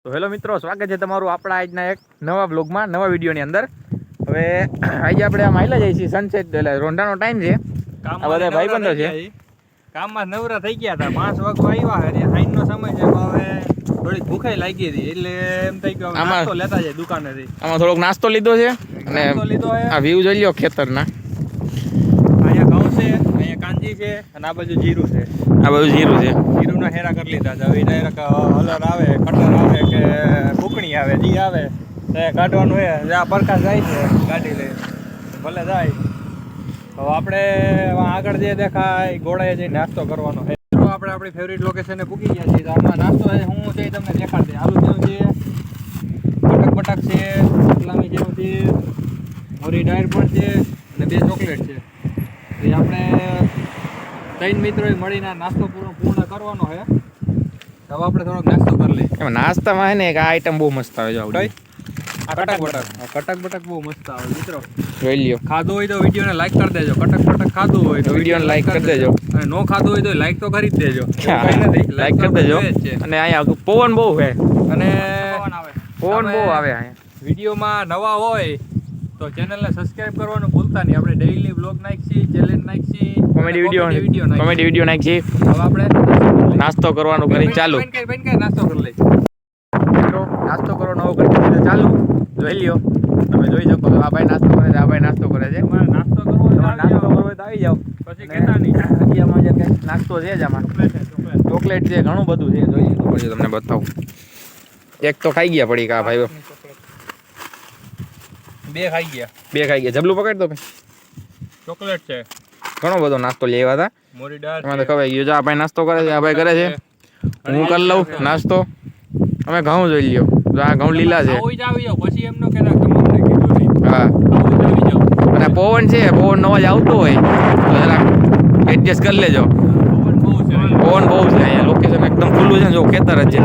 તો હેલો મિત્રો, સ્વાગત છે તમારું આપણા આજના એક નવા બ્લોગમાં, નવા વિડીયોની અંદર. હવે આજે આપણે આમ આયલા જઈએ છીએ સનસેટ, એટલે રોંઢાનો ટાઈમ છે. આ બધા ભાઈબંધો છે. કામમાં નવરા થઈ ગયા હતા, 5 વાગવા આવ્યા હે, સાંજનો સમય છે. હવે થોડીક ભૂખાઈ લાગી હતી, એટલે એમ થઈ ગયું નાસ્તો લેતા જાય દુકાનેથી. આમાં થોડોક નાસ્તો લીધો છે અને આ વ્યૂ જોઈ લ્યો ખેતરના. અહીંયા ઘઉં છે, અહીંયા કાંજી છે અને આ બાજુ જીરું છે. આ બધું જીરું છે. જીરુંના હેરા કરી લીધા છે. હવે ડાયરેક્ટ હલર આવે, કટર આવે કે ફૂકણી આવે, જી આવે તે કાઢવાનું છે. જ્યાં પ્રકાશ જાય છે ગાડી લઈ ભલે જાય. તો આપણે આગળ જે દેખાય ગોળાએ જઈને નાસ્તો કરવાનો છે. આપણે આપણી ફેવરિટ લોકેશને પૂકી ગયા છીએ. આમાં નાસ્તો છે હું છે તમને દેખાડશે. આલુ જેવું છે, બટક બટક છે, સલામી જેવું છે, મોરી ડાયર પણ છે અને 2 ચોકલેટ છે. એ આપણે 3 મિત્રોએ મળીને નાસ્તો પૂર્ણ કરવાનો છે. હવે આપણે થોડોક નાસ્તો કરી લઈએ. એમાં નાસ્તામાં છે ને એક આ આઈટમ બહુ મસ્ત આવે છે. આ કટક બટક બહુ મસ્ત આવે મિત્રો. જોઈ લ્યો. ખાધું હોય તો વિડીયોને લાઈક કરી દેજો. કટક બટક ખાધું હોય તો વિડીયોને લાઈક કરી દેજો. અને નો ખાધું હોય તો લાઈક તો કરી જ દેજો. લાઈક કરી દેજો. અને અહીંયા પવન બહુ છે અને પવન બહુ આવે અહીંયા. વિડીયોમાં નવા હોય તો ચેનલને સબસ્ક્રાઇબ કરવાનું ભૂલતા નહીં. આપણે ડેઈલી બ્લોગ નાખીએ, ચેલેન્જ નાખીએ, કોમેડી વિડીયો નાખીએ. હવે આપણે નાસ્તો કરવાનું કરી ચાલુ. નાસ્તો કરી લઈએ. મિત્રો નાસ્તો કરવાનો નવો કરી ચાલુ. જોઈ લ્યો, તમે જોઈ શકો છો. આ ભાઈ નાસ્તો કરે છે, આ ભાઈ નાસ્તો કરે છે. નાસ્તો કરવો હોય તો આવી જાઓ. પછી કહેતા નહીં. આમાં જે નાસ્તો છે જ, આમાં ચોકલેટ છે, ઘણું બધું છે. જોઈએ તો પછી તમને બતાવું. એક તો ખાઈ ગયા પડી કા ભાઈ, 2 ખાઈ ગયા. 2 ખાઈ ગયા. જબલું પકડ દો ભાઈ. ચોકલેટ છે, ઘણો બધો નાસ્તો લઈ આવ્યા હતા. મોરી ડાળ એમાં તો ખવાઈ ગયું. જો આ ભાઈ નાસ્તો કરે છે, આ ભાઈ કરે છે. હું કરી લઉં નાસ્તો. અમે ઘઉં જોઈ લ્યો. આ ઘઉં લીલા છે. આવી જાવ પછી એમનો કહેતા તમને કીધું નહીં. હા, આવી જાવ. અને પવન છે, પવન અવાજ આવતો હોય તો જરાક એડજસ્ટ કરી લેજો. પવન બહુ છે, પવન બહુ છે અહીંયા. લોકેશન એકદમ ખુલ્લું છે. જો ખેતર જ છે.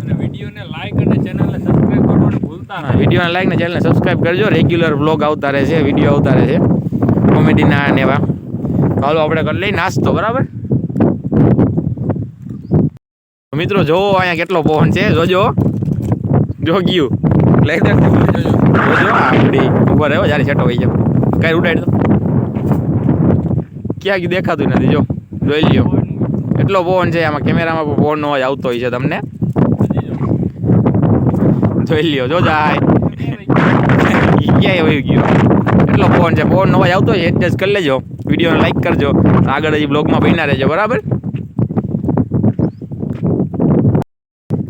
અને વિડીયોને લાઈક અને ચેનલને સબસ્ક્રાઇબ કરવાનું ભૂલતા નહીં. વિડીયોને લાઈક ને ચેનલને સબસ્ક્રાઇબ કરજો. રેગ્યુલર બ્લોગ આવતા રહે છે, વિડીયો આવતા રહે છે કોમેડીના ને એવા. હાલો આપણે કરી લઈએ નાસ્તો. બરાબર મિત્રો, જોવો અહીંયા કેટલો પવન છે. જોજો, જો ગયું લઈ દે. જોજો આપડી ઉપર રહ્યો જ્યારે છેટો હોય જાવ. કઈ ઉડાડી દો. ક્યાં ગયું દેખાતું નથી. જો જોઈ લ્યો એટલો પવન છે. આમાં કેમેરામાં પણ પવનનો અવાજ આવતો હોય છે તમને. જોઈ લ્યો. જો જાય ક્યાંય વહી ગયો. એટલો પવન છે. પવનનો અવાજ આવતો હોય. એડજસ્ટ કરી લેજો. વિડીયોને લાઈક કરજો. આગળ હજી બ્લોગમાં બન્યા રહેજો. બરાબર.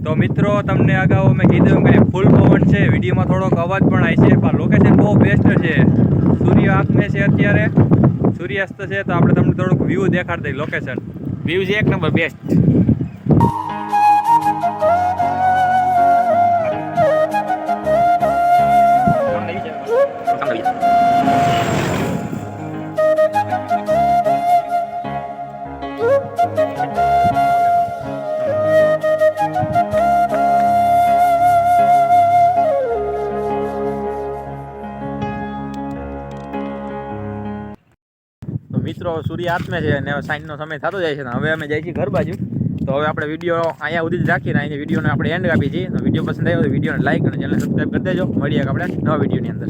તો મિત્રો, તમને અગાઉ મેં કીધું કે ફૂલ પવન છે. વિડીયોમાં થોડોક અવાજ પણ આવે છે, પણ લોકેશન બહુ બેસ્ટ છે. સૂર્ય આથમે છે અત્યારે, સૂર્યાસ્ત છે. તો આપણે તમને થોડુંક વ્યૂ દેખાડી દઈએ. લોકેશન વ્યૂ છે 1 નંબર બેસ્ટ. મિત્રો, સૂર્ય આત્મે છે અને સાંજનો સમય થતો જાય છે. હવે અમે જઈએ છીએ ઘર બાજુ. તો હવે આપણે વિડીયો અહીંયા સુધી જ રાખીને અહીંની વિડીયોને આપણે એન્ડ આપી છીએ. તો વિડીયો પસંદ આવ્યો તો વિડીયોને લાઈક અને ચેનલ સબસ્ક્રાઈબ કરી દેજો. મળીએ આપણે નવા વિડીયોની અંદર.